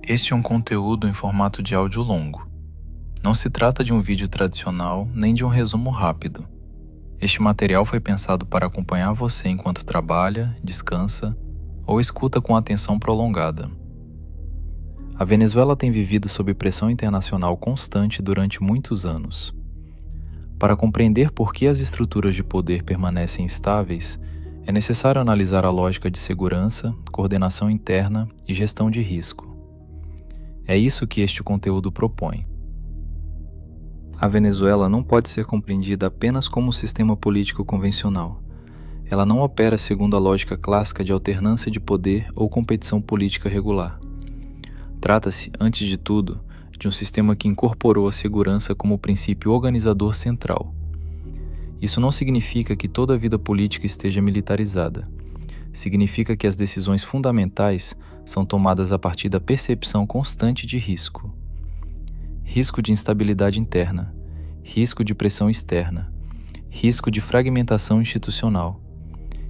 Este é um conteúdo em formato de áudio longo. Não se trata de um vídeo tradicional nem de um resumo rápido. Este material foi pensado para acompanhar você enquanto trabalha, descansa ou escuta com atenção prolongada. A Venezuela tem vivido sob pressão internacional constante durante muitos anos. Para compreender por que as estruturas de poder permanecem estáveis, é necessário analisar a lógica de segurança, coordenação interna e gestão de risco. É isso que este conteúdo propõe. A Venezuela não pode ser compreendida apenas como um sistema político convencional. Ela não opera segundo a lógica clássica de alternância de poder ou competição política regular. Trata-se, antes de tudo, de um sistema que incorporou a segurança como princípio organizador central. Isso não significa que toda a vida política esteja militarizada. Significa que as decisões fundamentais são tomadas a partir da percepção constante de risco. Risco de instabilidade interna, risco de pressão externa, risco de fragmentação institucional,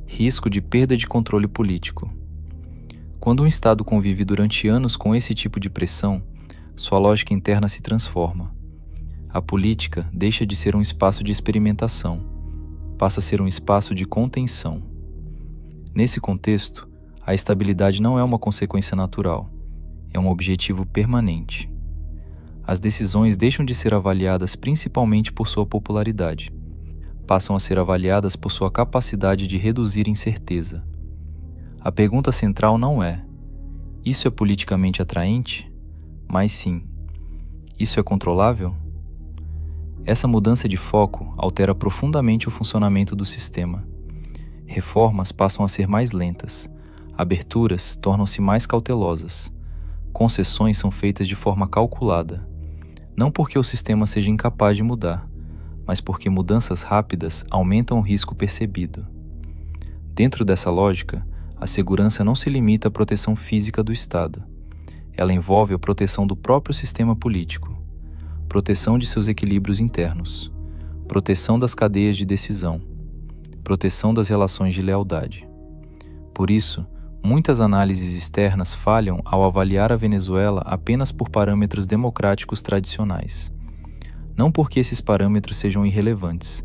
risco de perda de controle político. Quando um Estado convive durante anos com esse tipo de pressão, sua lógica interna se transforma. A política deixa de ser um espaço de experimentação, passa a ser um espaço de contenção. Nesse contexto, a estabilidade não é uma consequência natural, é um objetivo permanente. As decisões deixam de ser avaliadas principalmente por sua popularidade, passam a ser avaliadas por sua capacidade de reduzir incerteza. A pergunta central não é: isso é politicamente atraente? Mas sim: isso é controlável? Essa mudança de foco altera profundamente o funcionamento do sistema. Reformas passam a ser mais lentas, aberturas tornam-se mais cautelosas, concessões são feitas de forma calculada, não porque o sistema seja incapaz de mudar, mas porque mudanças rápidas aumentam o risco percebido. Dentro dessa lógica, a segurança não se limita à proteção física do Estado. Ela envolve a proteção do próprio sistema político, proteção de seus equilíbrios internos, proteção das cadeias de decisão, proteção das relações de lealdade. Por isso, muitas análises externas falham ao avaliar a Venezuela apenas por parâmetros democráticos tradicionais. Não porque esses parâmetros sejam irrelevantes,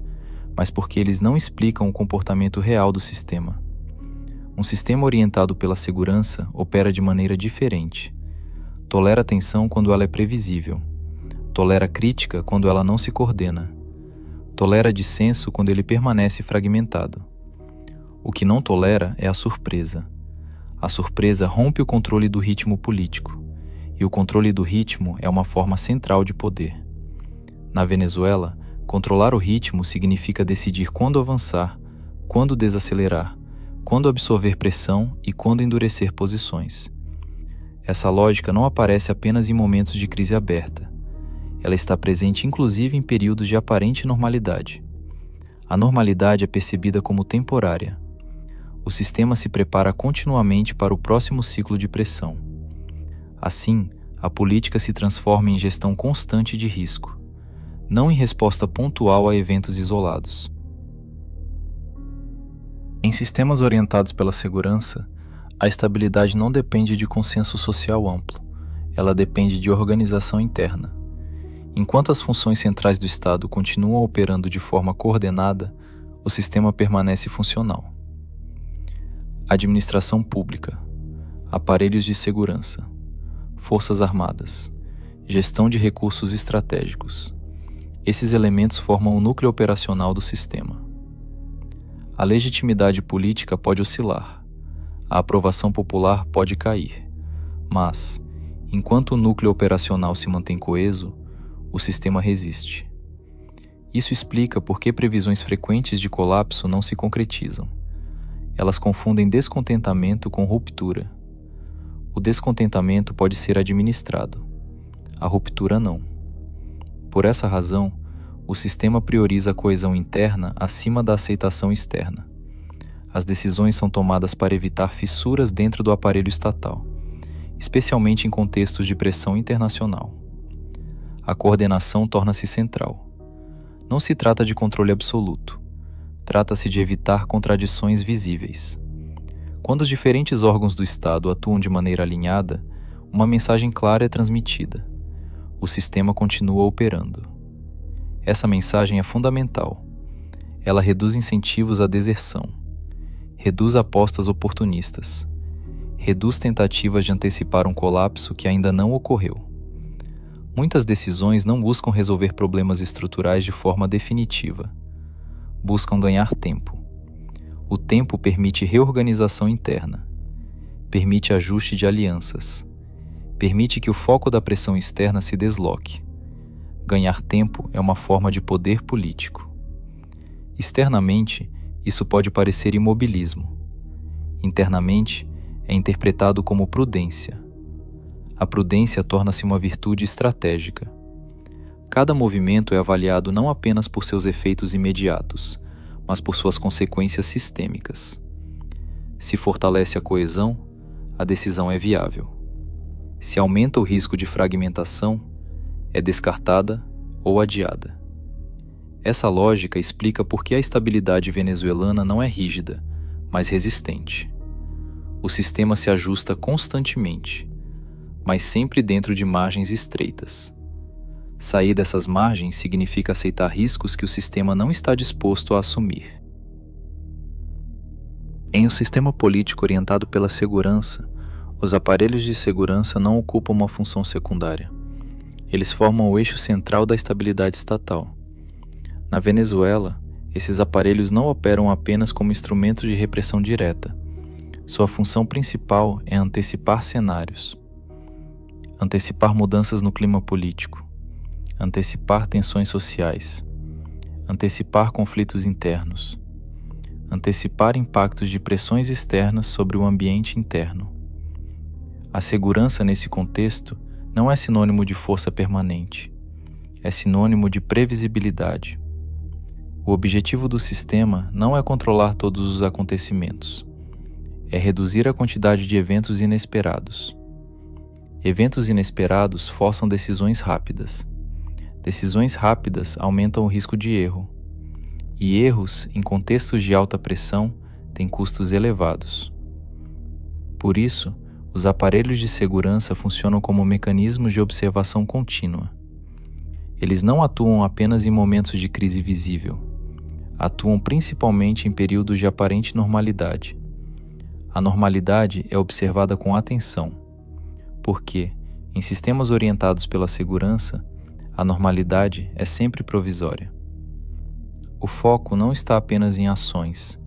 mas porque eles não explicam o comportamento real do sistema. Um sistema orientado pela segurança opera de maneira diferente. Tolera tensão quando ela é previsível. Tolera crítica quando ela não se coordena. Tolera dissenso quando ele permanece fragmentado. O que não tolera é a surpresa. A surpresa rompe o controle do ritmo político, e o controle do ritmo é uma forma central de poder. Na Venezuela, controlar o ritmo significa decidir quando avançar, quando desacelerar, quando absorver pressão e quando endurecer posições. Essa lógica não aparece apenas em momentos de crise aberta. Ela está presente inclusive em períodos de aparente normalidade. A normalidade é percebida como temporária. O sistema se prepara continuamente para o próximo ciclo de pressão. Assim, a política se transforma em gestão constante de risco, não em resposta pontual a eventos isolados. Em sistemas orientados pela segurança, a estabilidade não depende de consenso social amplo, ela depende de organização interna. Enquanto as funções centrais do Estado continuam operando de forma coordenada, o sistema permanece funcional. Administração pública, aparelhos de segurança, forças armadas, gestão de recursos estratégicos. Esses elementos formam o núcleo operacional do sistema. A legitimidade política pode oscilar, a aprovação popular pode cair, mas, enquanto o núcleo operacional se mantém coeso, o sistema resiste. Isso explica por que previsões frequentes de colapso não se concretizam. Elas confundem descontentamento com ruptura. O descontentamento pode ser administrado, a ruptura não. Por essa razão, o sistema prioriza a coesão interna acima da aceitação externa. As decisões são tomadas para evitar fissuras dentro do aparelho estatal, especialmente em contextos de pressão internacional. A coordenação torna-se central. Não se trata de controle absoluto. Trata-se de evitar contradições visíveis. Quando os diferentes órgãos do Estado atuam de maneira alinhada, uma mensagem clara é transmitida: o sistema continua operando. Essa mensagem é fundamental. Ela reduz incentivos à deserção, reduz apostas oportunistas, reduz tentativas de antecipar um colapso que ainda não ocorreu. Muitas decisões não buscam resolver problemas estruturais de forma definitiva. Buscam ganhar tempo. O tempo permite reorganização interna, permite ajuste de alianças, permite que o foco da pressão externa se desloque. Ganhar tempo é uma forma de poder político. Externamente, isso pode parecer imobilismo. Internamente, é interpretado como prudência. A prudência torna-se uma virtude estratégica. Cada movimento é avaliado não apenas por seus efeitos imediatos, mas por suas consequências sistêmicas. Se fortalece a coesão, a decisão é viável. Se aumenta o risco de fragmentação, é descartada ou adiada. Essa lógica explica por que a estabilidade venezuelana não é rígida, mas resistente. O sistema se ajusta constantemente, mas sempre dentro de margens estreitas. Sair dessas margens significa aceitar riscos que o sistema não está disposto a assumir. Em um sistema político orientado pela segurança, os aparelhos de segurança não ocupam uma função secundária. Eles formam o eixo central da estabilidade estatal. Na Venezuela, esses aparelhos não operam apenas como instrumentos de repressão direta. Sua função principal é antecipar cenários, antecipar mudanças no clima político, antecipar tensões sociais, antecipar conflitos internos, antecipar impactos de pressões externas sobre o ambiente interno. A segurança nesse contexto não é sinônimo de força permanente, é sinônimo de previsibilidade. O objetivo do sistema não é controlar todos os acontecimentos, é reduzir a quantidade de eventos inesperados. Eventos inesperados forçam decisões rápidas. Decisões rápidas aumentam o risco de erro. E erros, em contextos de alta pressão, têm custos elevados. Por isso, os aparelhos de segurança funcionam como mecanismos de observação contínua. Eles não atuam apenas em momentos de crise visível. Atuam principalmente em períodos de aparente normalidade. A normalidade é observada com atenção, porque, em sistemas orientados pela segurança, a normalidade é sempre provisória. O foco não está apenas em ações,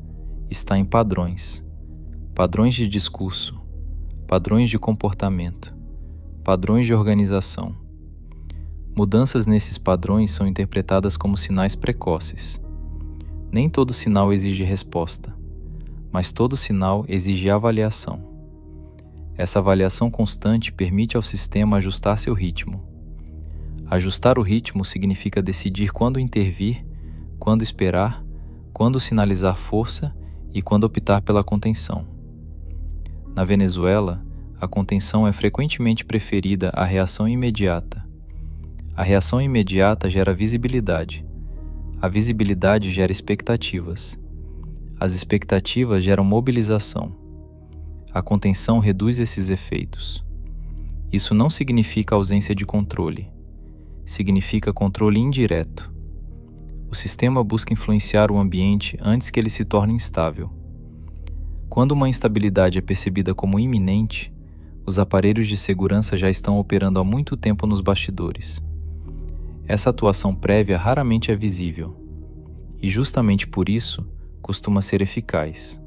está em padrões. Padrões de discurso, padrões de comportamento, padrões de organização. Mudanças nesses padrões são interpretadas como sinais precoces. Nem todo sinal exige resposta, mas todo sinal exige avaliação. Essa avaliação constante permite ao sistema ajustar seu ritmo. Ajustar o ritmo significa decidir quando intervir, quando esperar, quando sinalizar força e quando optar pela contenção. Na Venezuela, a contenção é frequentemente preferida à reação imediata. A reação imediata gera visibilidade. A visibilidade gera expectativas. As expectativas geram mobilização. A contenção reduz esses efeitos. Isso não significa ausência de controle. Significa controle indireto. O sistema busca influenciar o ambiente antes que ele se torne instável. Quando uma instabilidade é percebida como iminente, os aparelhos de segurança já estão operando há muito tempo nos bastidores. Essa atuação prévia raramente é visível, e justamente por isso costuma ser eficaz.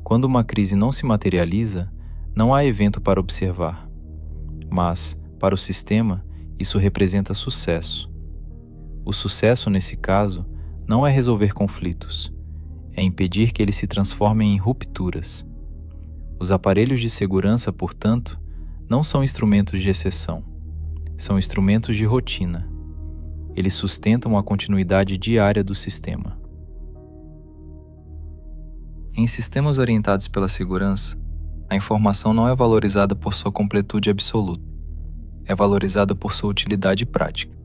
Quando uma crise não se materializa, não há evento para observar, mas, para o sistema, isso representa sucesso. O sucesso, nesse caso, não é resolver conflitos, é impedir que eles se transformem em rupturas. Os aparelhos de segurança, portanto, não são instrumentos de exceção, são instrumentos de rotina. Eles sustentam a continuidade diária do sistema. Em sistemas orientados pela segurança, a informação não é valorizada por sua completude absoluta, é valorizada por sua utilidade prática.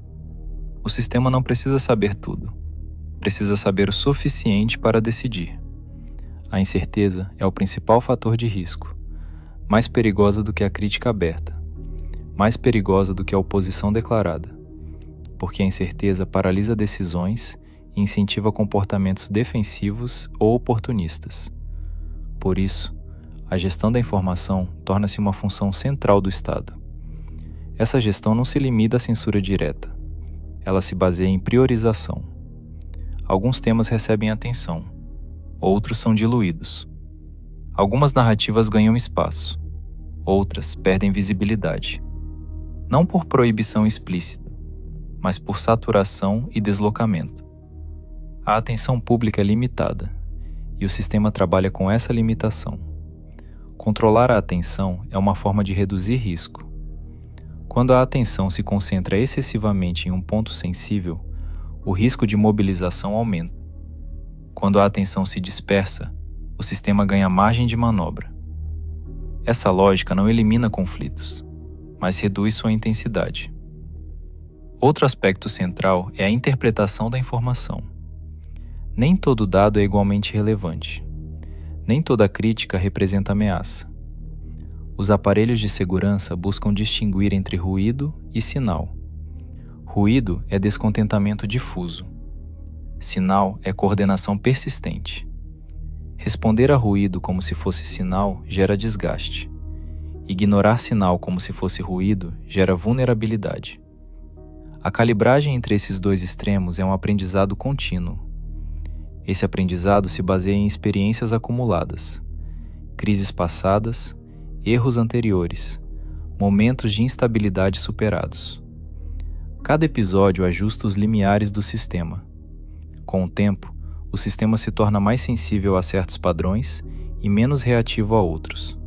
O sistema não precisa saber tudo, precisa saber o suficiente para decidir. A incerteza é o principal fator de risco, mais perigosa do que a crítica aberta. mais perigosa do que a oposição declarada, porque a incerteza paralisa decisões e incentiva comportamentos defensivos ou oportunistas. Por isso, a gestão da informação torna-se uma função central do Estado. Essa gestão não se limita à censura direta. Ela se baseia em priorização. Alguns temas recebem atenção, outros são diluídos. Algumas narrativas ganham espaço, outras perdem visibilidade. Não por proibição explícita, mas por saturação e deslocamento. A atenção pública é limitada, e o sistema trabalha com essa limitação. Controlar a atenção é uma forma de reduzir risco. Quando a atenção se concentra excessivamente em um ponto sensível, o risco de mobilização aumenta. Quando a atenção se dispersa, o sistema ganha margem de manobra. Essa lógica não elimina conflitos, mas reduz sua intensidade. Outro aspecto central é a interpretação da informação. Nem todo dado é igualmente relevante. Nem toda crítica representa ameaça. Os aparelhos de segurança buscam distinguir entre ruído e sinal. Ruído é descontentamento difuso. Sinal é coordenação persistente. Responder a ruído como se fosse sinal gera desgaste. Ignorar sinal como se fosse ruído gera vulnerabilidade. A calibragem entre esses dois extremos é um aprendizado contínuo. Esse aprendizado se baseia em experiências acumuladas, crises passadas, erros anteriores, momentos de instabilidade superados. Cada episódio ajusta os limiares do sistema. Com o tempo, o sistema se torna mais sensível a certos padrões e menos reativo a outros.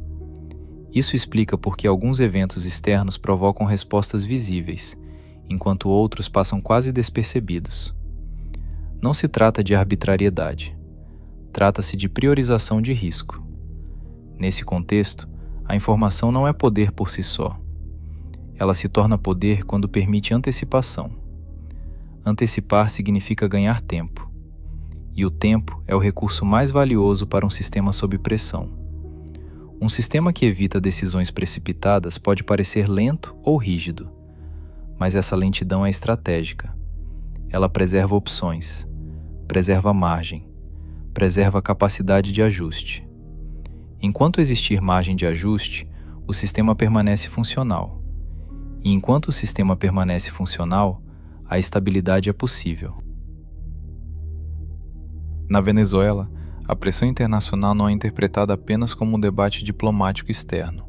Isso explica por que alguns eventos externos provocam respostas visíveis, enquanto outros passam quase despercebidos. Não se trata de arbitrariedade. Trata-se de priorização de risco. Nesse contexto, a informação não é poder por si só. Ela se torna poder quando permite antecipação. Antecipar significa ganhar tempo. E o tempo é o recurso mais valioso para um sistema sob pressão. Um sistema que evita decisões precipitadas pode parecer lento ou rígido, mas essa lentidão é estratégica. Ela preserva opções, preserva margem, preserva a capacidade de ajuste. Enquanto existir margem de ajuste, o sistema permanece funcional. E enquanto o sistema permanece funcional, a estabilidade é possível. Na Venezuela, a pressão internacional não é interpretada apenas como um debate diplomático externo.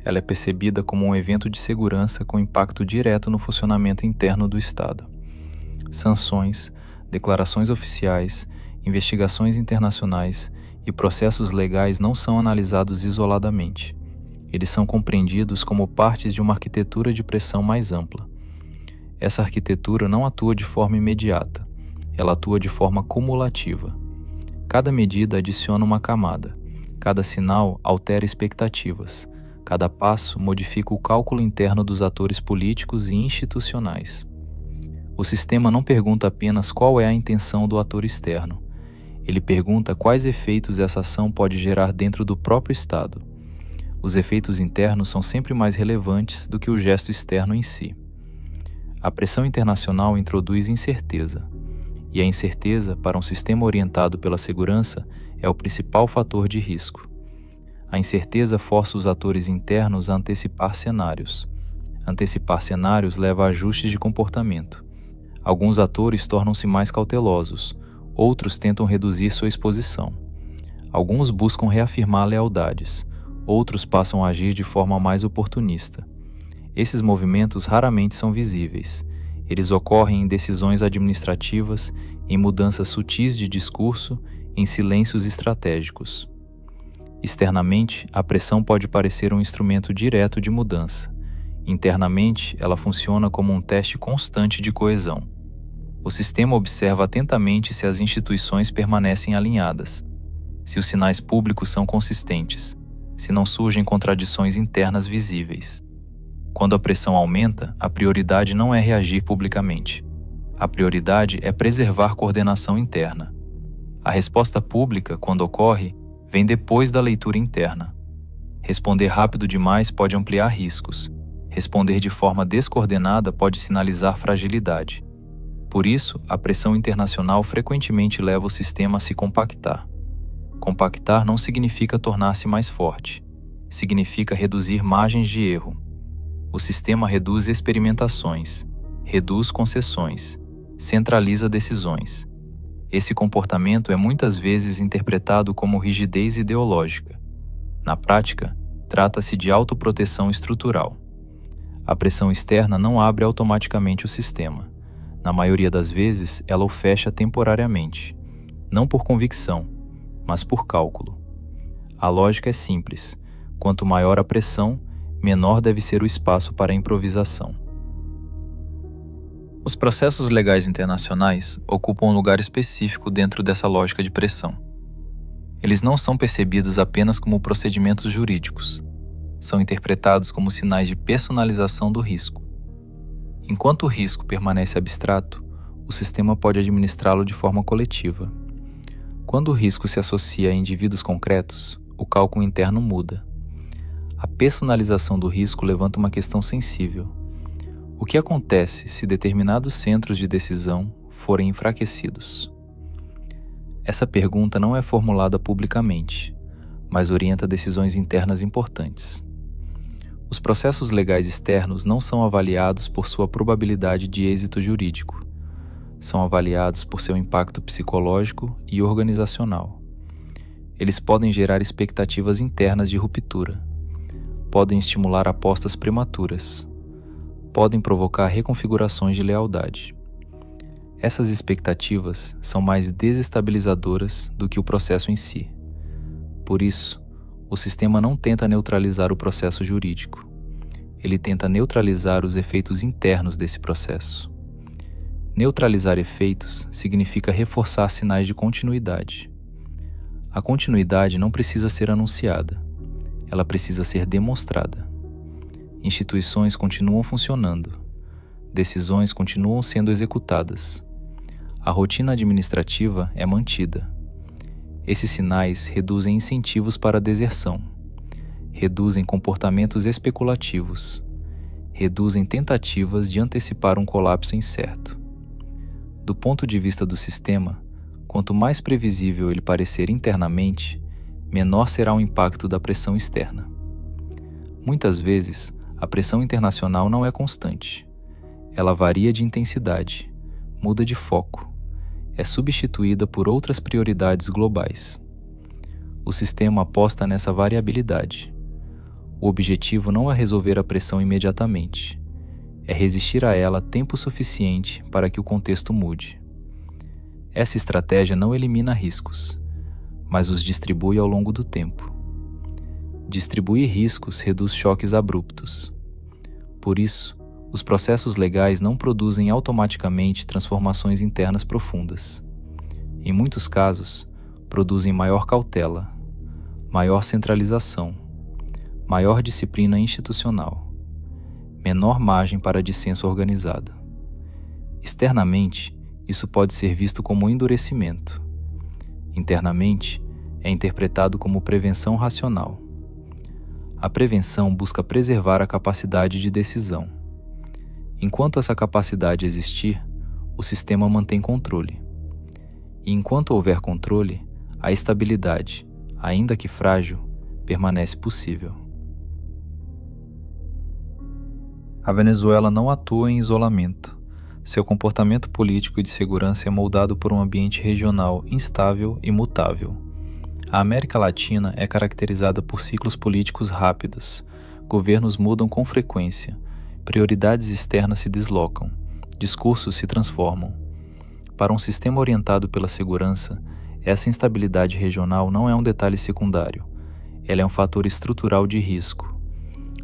Ela é percebida como um evento de segurança com impacto direto no funcionamento interno do Estado. Sanções, declarações oficiais, investigações internacionais e processos legais não são analisados isoladamente. Eles são compreendidos como partes de uma arquitetura de pressão mais ampla. Essa arquitetura não atua de forma imediata, ela atua de forma cumulativa. Cada medida adiciona uma camada, cada sinal altera expectativas, cada passo modifica o cálculo interno dos atores políticos e institucionais. O sistema não pergunta apenas qual é a intenção do ator externo. Ele pergunta quais efeitos essa ação pode gerar dentro do próprio Estado. Os efeitos internos são sempre mais relevantes do que o gesto externo em si. A pressão internacional introduz incerteza, e a incerteza, para um sistema orientado pela segurança, é o principal fator de risco. A incerteza força os atores internos a antecipar cenários. Antecipar cenários leva a ajustes de comportamento. Alguns atores tornam-se mais cautelosos, outros tentam reduzir sua exposição. Alguns buscam reafirmar lealdades, outros passam a agir de forma mais oportunista. Esses movimentos raramente são visíveis. Eles ocorrem em decisões administrativas, em mudanças sutis de discurso, em silêncios estratégicos. Externamente, a pressão pode parecer um instrumento direto de mudança. Internamente, ela funciona como um teste constante de coesão. O sistema observa atentamente se as instituições permanecem alinhadas, se os sinais públicos são consistentes, se não surgem contradições internas visíveis. Quando a pressão aumenta, a prioridade não é reagir publicamente. A prioridade é preservar coordenação interna. A resposta pública, quando ocorre, vem depois da leitura interna. Responder rápido demais pode ampliar riscos. Responder de forma descoordenada pode sinalizar fragilidade. Por isso, a pressão internacional frequentemente leva o sistema a se compactar. Compactar não significa tornar-se mais forte. Significa reduzir margens de erro. O sistema reduz experimentações, reduz concessões, centraliza decisões. Esse comportamento é muitas vezes interpretado como rigidez ideológica. Na prática, trata-se de autoproteção estrutural. A pressão externa não abre automaticamente o sistema. Na maioria das vezes, ela o fecha temporariamente, não por convicção, mas por cálculo. A lógica é simples: quanto maior a pressão, menor deve ser o espaço para a improvisação. Os processos legais internacionais ocupam um lugar específico dentro dessa lógica de pressão. Eles não são percebidos apenas como procedimentos jurídicos. São interpretados como sinais de personalização do risco. Enquanto o risco permanece abstrato, o sistema pode administrá-lo de forma coletiva. Quando o risco se associa a indivíduos concretos, o cálculo interno muda. A personalização do risco levanta uma questão sensível. O que acontece se determinados centros de decisão forem enfraquecidos? Essa pergunta não é formulada publicamente, mas orienta decisões internas importantes. Os processos legais externos não são avaliados por sua probabilidade de êxito jurídico. São avaliados por seu impacto psicológico e organizacional. Eles podem gerar expectativas internas de ruptura. Podem estimular apostas prematuras. Podem provocar reconfigurações de lealdade. Essas expectativas são mais desestabilizadoras do que o processo em si. Por isso, o sistema não tenta neutralizar o processo jurídico. Ele tenta neutralizar os efeitos internos desse processo. Neutralizar efeitos significa reforçar sinais de continuidade. A continuidade não precisa ser anunciada. Ela precisa ser demonstrada. Instituições continuam funcionando. Decisões continuam sendo executadas. A rotina administrativa é mantida. Esses sinais reduzem incentivos para a deserção, reduzem comportamentos especulativos, reduzem tentativas de antecipar um colapso incerto. Do ponto de vista do sistema, quanto mais previsível ele parecer internamente, menor será o impacto da pressão externa. Muitas vezes, a pressão internacional não é constante. Ela varia de intensidade, muda de foco, é substituída por outras prioridades globais. O sistema aposta nessa variabilidade. O objetivo não é resolver a pressão imediatamente, é resistir a ela tempo suficiente para que o contexto mude. Essa estratégia não elimina riscos, mas os distribui ao longo do tempo. Distribuir riscos reduz choques abruptos. Por isso, os processos legais não produzem automaticamente transformações internas profundas. Em muitos casos, produzem maior cautela, maior centralização, maior disciplina institucional, menor margem para dissenso organizada. Externamente, isso pode ser visto como endurecimento. Internamente, é interpretado como prevenção racional. A prevenção busca preservar a capacidade de decisão. Enquanto essa capacidade existir, o sistema mantém controle. E enquanto houver controle, a estabilidade, ainda que frágil, permanece possível. A Venezuela não atua em isolamento. Seu comportamento político e de segurança é moldado por um ambiente regional instável e mutável. A América Latina é caracterizada por ciclos políticos rápidos. Governos mudam com frequência. Prioridades externas se deslocam, discursos se transformam. Para um sistema orientado pela segurança, essa instabilidade regional não é um detalhe secundário, ela é um fator estrutural de risco.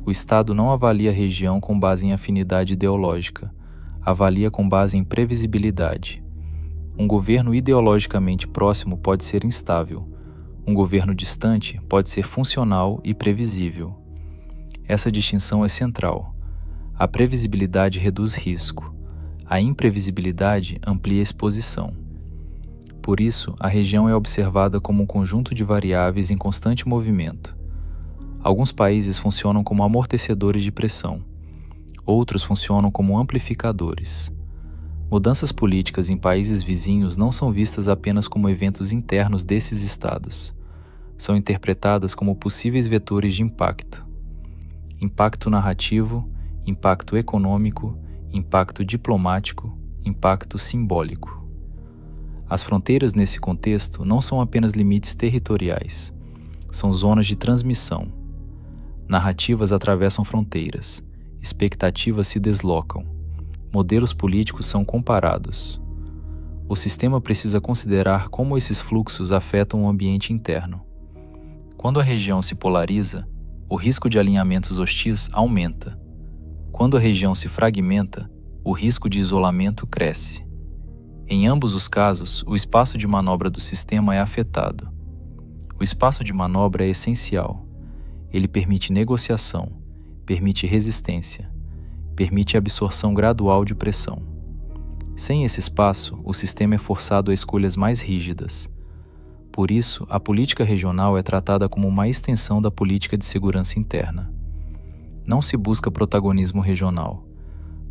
O Estado não avalia a região com base em afinidade ideológica, avalia com base em previsibilidade. Um governo ideologicamente próximo pode ser instável, um governo distante pode ser funcional e previsível. Essa distinção é central. A previsibilidade reduz risco. A imprevisibilidade amplia a exposição. Por isso, a região é observada como um conjunto de variáveis em constante movimento. Alguns países funcionam como amortecedores de pressão. outros funcionam como amplificadores. Mudanças políticas em países vizinhos não são vistas apenas como eventos internos desses estados. São interpretadas como possíveis vetores de impacto. Impacto narrativo, impacto econômico, impacto diplomático, impacto simbólico. As fronteiras nesse contexto não são apenas limites territoriais, são zonas de transmissão. Narrativas atravessam fronteiras, expectativas se deslocam, modelos políticos são comparados. O sistema precisa considerar como esses fluxos afetam o ambiente interno. Quando a região se polariza, o risco de alinhamentos hostis aumenta. Quando a região se fragmenta, o risco de isolamento cresce. Em ambos os casos, o espaço de manobra do sistema é afetado. O espaço de manobra é essencial. Ele permite negociação, permite resistência, permite absorção gradual de pressão. Sem esse espaço, o sistema é forçado a escolhas mais rígidas. Por isso, a política regional é tratada como uma extensão da política de segurança interna. Não se busca protagonismo regional.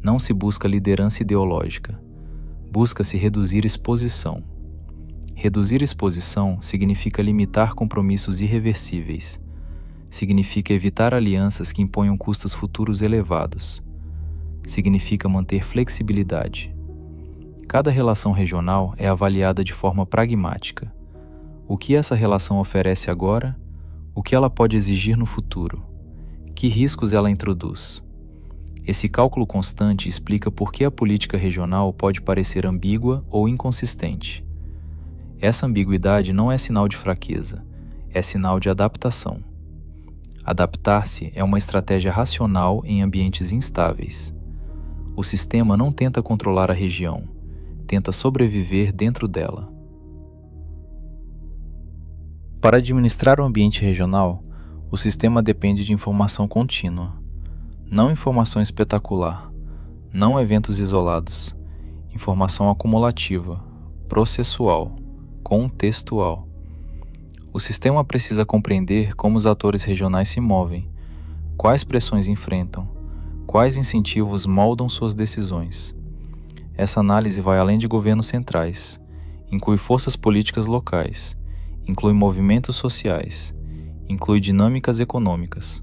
Não se busca liderança ideológica. Busca-se reduzir exposição. Reduzir exposição significa limitar compromissos irreversíveis. Significa evitar alianças que imponham custos futuros elevados. Significa manter flexibilidade. Cada relação regional é avaliada de forma pragmática. O que essa relação oferece agora? O que ela pode exigir no futuro? Que riscos ela introduz? Esse cálculo constante explica por que a política regional pode parecer ambígua ou inconsistente. Essa ambiguidade não é sinal de fraqueza, é sinal de adaptação. Adaptar-se é uma estratégia racional em ambientes instáveis. O sistema não tenta controlar a região, tenta sobreviver dentro dela. Para administrar o ambiente regional, o sistema depende de informação contínua. Não informação espetacular, não eventos isolados, informação acumulativa, processual, contextual. O sistema precisa compreender como os atores regionais se movem, quais pressões enfrentam, quais incentivos moldam suas decisões. Essa análise vai além de governos centrais, inclui forças políticas locais, inclui movimentos sociais, inclui dinâmicas econômicas.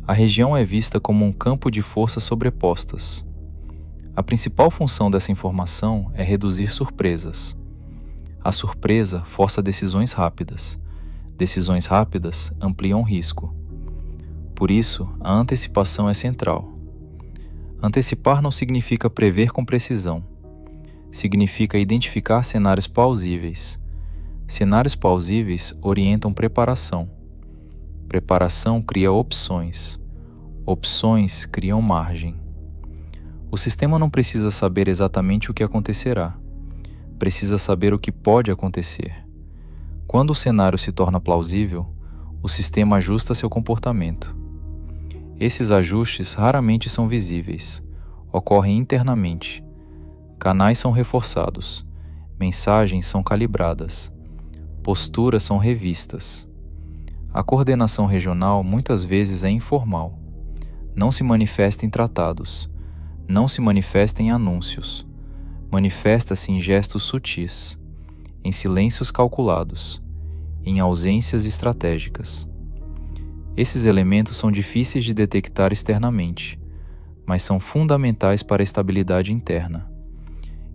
A região é vista como um campo de forças sobrepostas. A principal função dessa informação é reduzir surpresas. A surpresa força decisões rápidas. Decisões rápidas ampliam risco. Por isso, a antecipação é central. Antecipar não significa prever com precisão. Significa identificar cenários plausíveis. Cenários plausíveis orientam preparação. Preparação cria opções. Opções criam margem. O sistema não precisa saber exatamente o que acontecerá. Precisa saber o que pode acontecer. Quando o cenário se torna plausível, o sistema ajusta seu comportamento. Esses ajustes raramente são visíveis, ocorrem internamente. Canais são reforçados, mensagens são calibradas, posturas são revistas. A coordenação regional muitas vezes é informal. Não se manifesta em tratados, não se manifesta em anúncios. Manifesta-se em gestos sutis, em silêncios calculados, em ausências estratégicas. Esses elementos são difíceis de detectar externamente, mas são fundamentais para a estabilidade interna.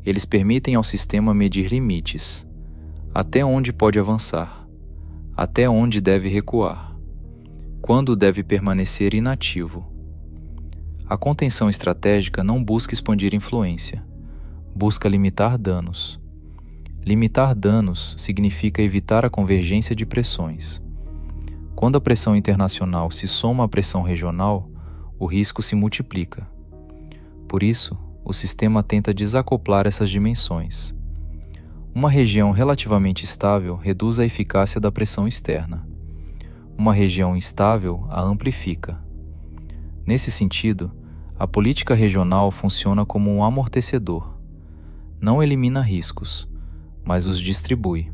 Eles permitem ao sistema medir limites, até onde pode avançar, até onde deve recuar, quando deve permanecer inativo. A contenção estratégica não busca expandir influência, busca limitar danos. Limitar danos significa evitar a convergência de pressões. Quando a pressão internacional se soma à pressão regional, o risco se multiplica. Por isso, o sistema tenta desacoplar essas dimensões. Uma região relativamente estável reduz a eficácia da pressão externa. Uma região instável a amplifica. Nesse sentido, a política regional funciona como um amortecedor. Não elimina riscos, mas os distribui.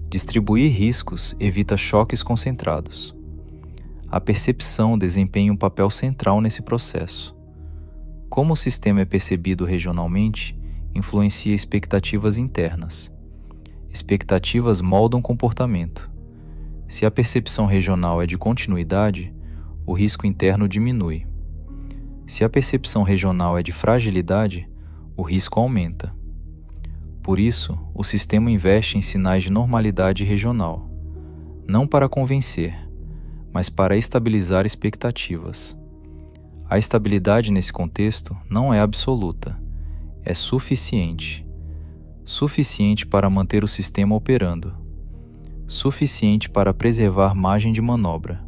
Distribuir riscos evita choques concentrados. A percepção desempenha um papel central nesse processo. Como o sistema é percebido regionalmente, influencia expectativas internas. Expectativas moldam comportamento. Se a percepção regional é de continuidade, o risco interno diminui. Se a percepção regional é de fragilidade, o risco aumenta. Por isso, o sistema investe em sinais de normalidade regional, não para convencer, mas para estabilizar expectativas. A estabilidade nesse contexto não é absoluta, é suficiente. Suficiente para manter o sistema operando. Suficiente para preservar margem de manobra.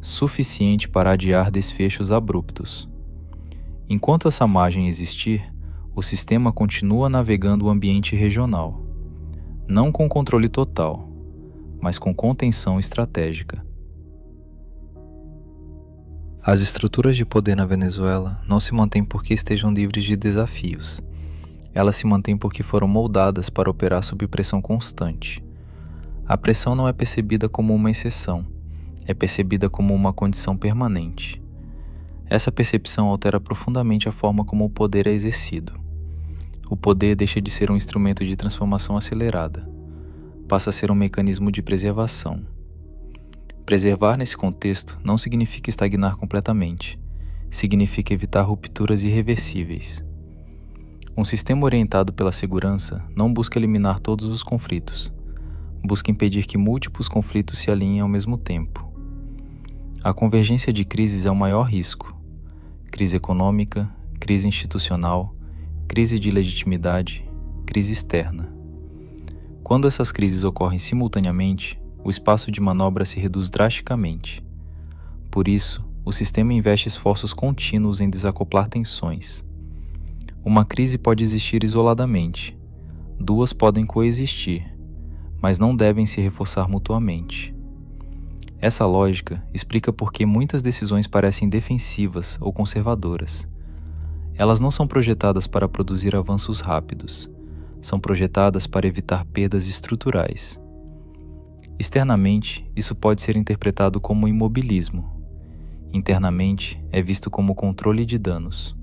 Suficiente para adiar desfechos abruptos. Enquanto essa margem existir, o sistema continua navegando o ambiente regional, não com controle total, mas com contenção estratégica. As estruturas de poder na Venezuela não se mantêm porque estejam livres de desafios. Elas se mantêm porque foram moldadas para operar sob pressão constante. A pressão não é percebida como uma exceção, é percebida como uma condição permanente. Essa percepção altera profundamente a forma como o poder é exercido. O poder deixa de ser um instrumento de transformação acelerada, passa a ser um mecanismo de preservação. Preservar nesse contexto não significa estagnar completamente, significa evitar rupturas irreversíveis. Um sistema orientado pela segurança não busca eliminar todos os conflitos, busca impedir que múltiplos conflitos se alinhem ao mesmo tempo. A convergência de crises é o maior risco. Crise econômica, crise institucional, crise de legitimidade, crise externa. Quando essas crises ocorrem simultaneamente, o espaço de manobra se reduz drasticamente. Por isso, o sistema investe esforços contínuos em desacoplar tensões. Uma crise pode existir isoladamente, duas podem coexistir, mas não devem se reforçar mutuamente. Essa lógica explica por que muitas decisões parecem defensivas ou conservadoras. Elas não são projetadas para produzir avanços rápidos, são projetadas para evitar perdas estruturais. Externamente, isso pode ser interpretado como imobilismo. Internamente, é visto como controle de danos.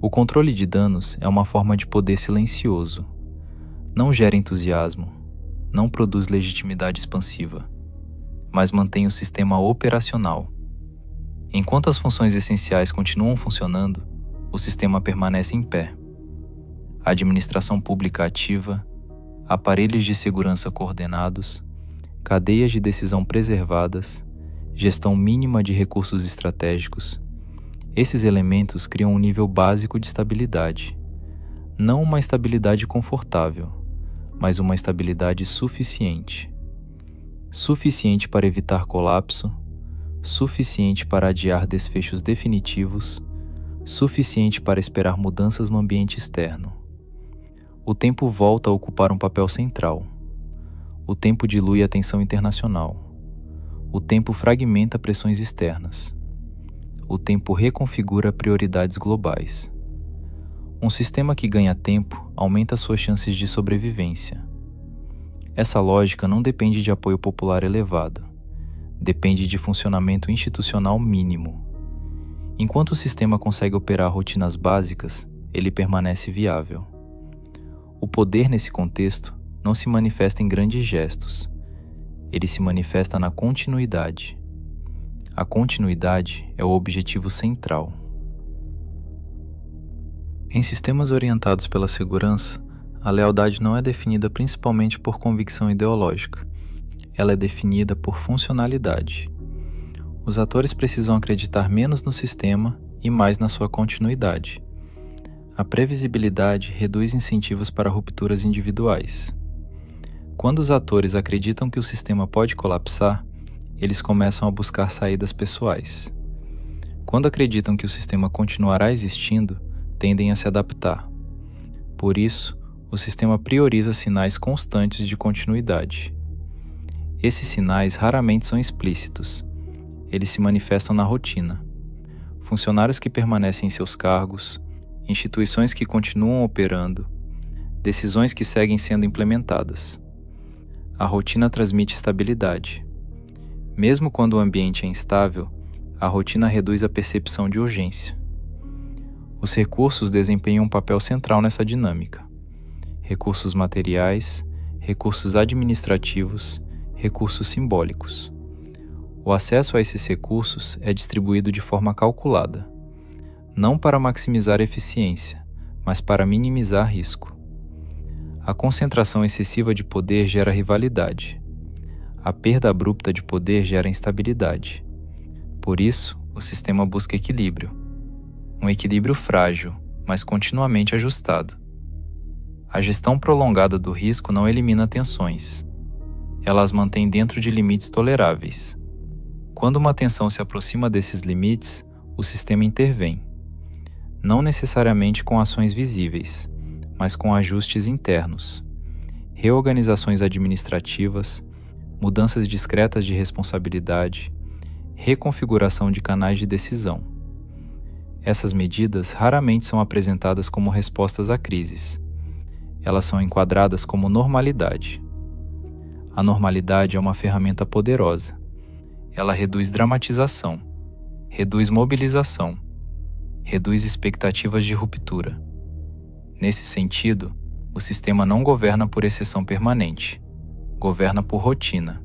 O controle de danos é uma forma de poder silencioso. Não gera entusiasmo, não produz legitimidade expansiva, mas mantém o sistema operacional. Enquanto as funções essenciais continuam funcionando, o sistema permanece em pé. Administração pública ativa, aparelhos de segurança coordenados, cadeias de decisão preservadas, gestão mínima de recursos estratégicos. Esses elementos criam um nível básico de estabilidade. Não uma estabilidade confortável, mas uma estabilidade suficiente. Suficiente para evitar colapso, suficiente para adiar desfechos definitivos, suficiente para esperar mudanças no ambiente externo. O tempo volta a ocupar um papel central. O tempo dilui a tensão internacional. O tempo fragmenta pressões externas. O tempo reconfigura prioridades globais. Um sistema que ganha tempo aumenta suas chances de sobrevivência. Essa lógica não depende de apoio popular elevado. Depende de funcionamento institucional mínimo. Enquanto o sistema consegue operar rotinas básicas, ele permanece viável. O poder nesse contexto não se manifesta em grandes gestos. Ele se manifesta na continuidade. A continuidade é o objetivo central. Em sistemas orientados pela segurança, a lealdade não é definida principalmente por convicção ideológica. Ela é definida por funcionalidade. Os atores precisam acreditar menos no sistema e mais na sua continuidade. A previsibilidade reduz incentivos para rupturas individuais. Quando os atores acreditam que o sistema pode colapsar, eles começam a buscar saídas pessoais. Quando acreditam que o sistema continuará existindo, tendem a se adaptar. Por isso, o sistema prioriza sinais constantes de continuidade. Esses sinais raramente são explícitos. Eles se manifestam na rotina. Funcionários que permanecem em seus cargos, instituições que continuam operando, decisões que seguem sendo implementadas. A rotina transmite estabilidade. Mesmo quando o ambiente é instável, a rotina reduz a percepção de urgência. Os recursos desempenham um papel central nessa dinâmica. Recursos materiais, recursos administrativos, recursos simbólicos. O acesso a esses recursos é distribuído de forma calculada, não para maximizar eficiência, mas para minimizar risco. A concentração excessiva de poder gera rivalidade. A perda abrupta de poder gera instabilidade. Por isso, o sistema busca equilíbrio. Um equilíbrio frágil, mas continuamente ajustado. A gestão prolongada do risco não elimina tensões. Ela as mantém dentro de limites toleráveis. Quando uma tensão se aproxima desses limites, o sistema intervém. Não necessariamente com ações visíveis, mas com ajustes internos, reorganizações administrativas, mudanças discretas de responsabilidade, reconfiguração de canais de decisão. Essas medidas raramente são apresentadas como respostas a crises. Elas são enquadradas como normalidade. A normalidade é uma ferramenta poderosa. Ela reduz dramatização, reduz mobilização, reduz expectativas de ruptura. Nesse sentido, o sistema não governa por exceção permanente, governa por rotina.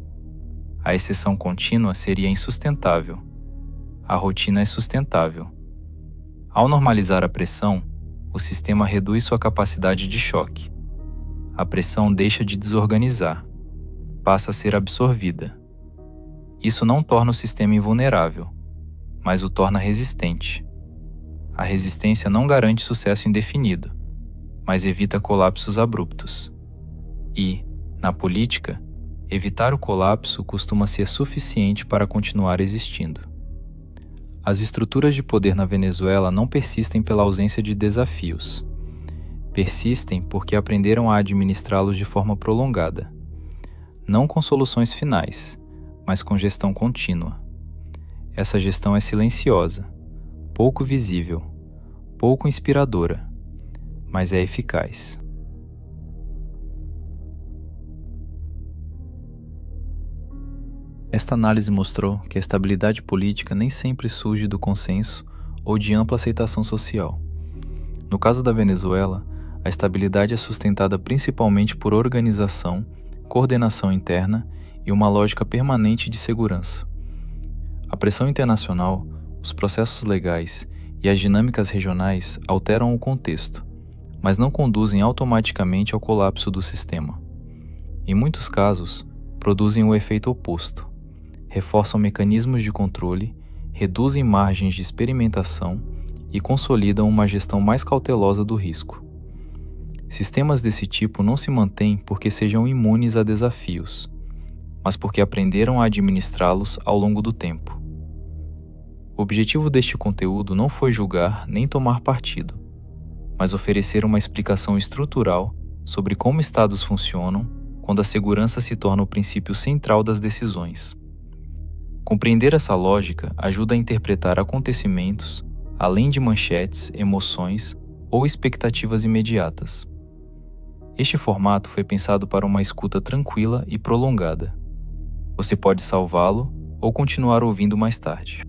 A exceção contínua seria insustentável. A rotina é sustentável. Ao normalizar a pressão, o sistema reduz sua capacidade de choque. A pressão deixa de desorganizar, passa a ser absorvida. Isso não torna o sistema invulnerável, mas o torna resistente. A resistência não garante sucesso indefinido, mas evita colapsos abruptos. E, na política, evitar o colapso costuma ser suficiente para continuar existindo. As estruturas de poder na Venezuela não persistem pela ausência de desafios. Persistem porque aprenderam a administrá-los de forma prolongada. Não com soluções finais, mas com gestão contínua. Essa gestão é silenciosa, pouco visível, pouco inspiradora, mas é eficaz. Esta análise mostrou que a estabilidade política nem sempre surge do consenso ou de ampla aceitação social. No caso da Venezuela, a estabilidade é sustentada principalmente por organização, coordenação interna e uma lógica permanente de segurança. A pressão internacional, os processos legais e as dinâmicas regionais alteram o contexto, mas não conduzem automaticamente ao colapso do sistema. Em muitos casos, produzem o efeito oposto. Reforçam mecanismos de controle, reduzem margens de experimentação e consolidam uma gestão mais cautelosa do risco. Sistemas desse tipo não se mantêm porque sejam imunes a desafios, mas porque aprenderam a administrá-los ao longo do tempo. O objetivo deste conteúdo não foi julgar nem tomar partido, mas oferecer uma explicação estrutural sobre como estados funcionam quando a segurança se torna o princípio central das decisões. Compreender essa lógica ajuda a interpretar acontecimentos além de manchetes, emoções ou expectativas imediatas. Este formato foi pensado para uma escuta tranquila e prolongada. Você pode salvá-lo ou continuar ouvindo mais tarde.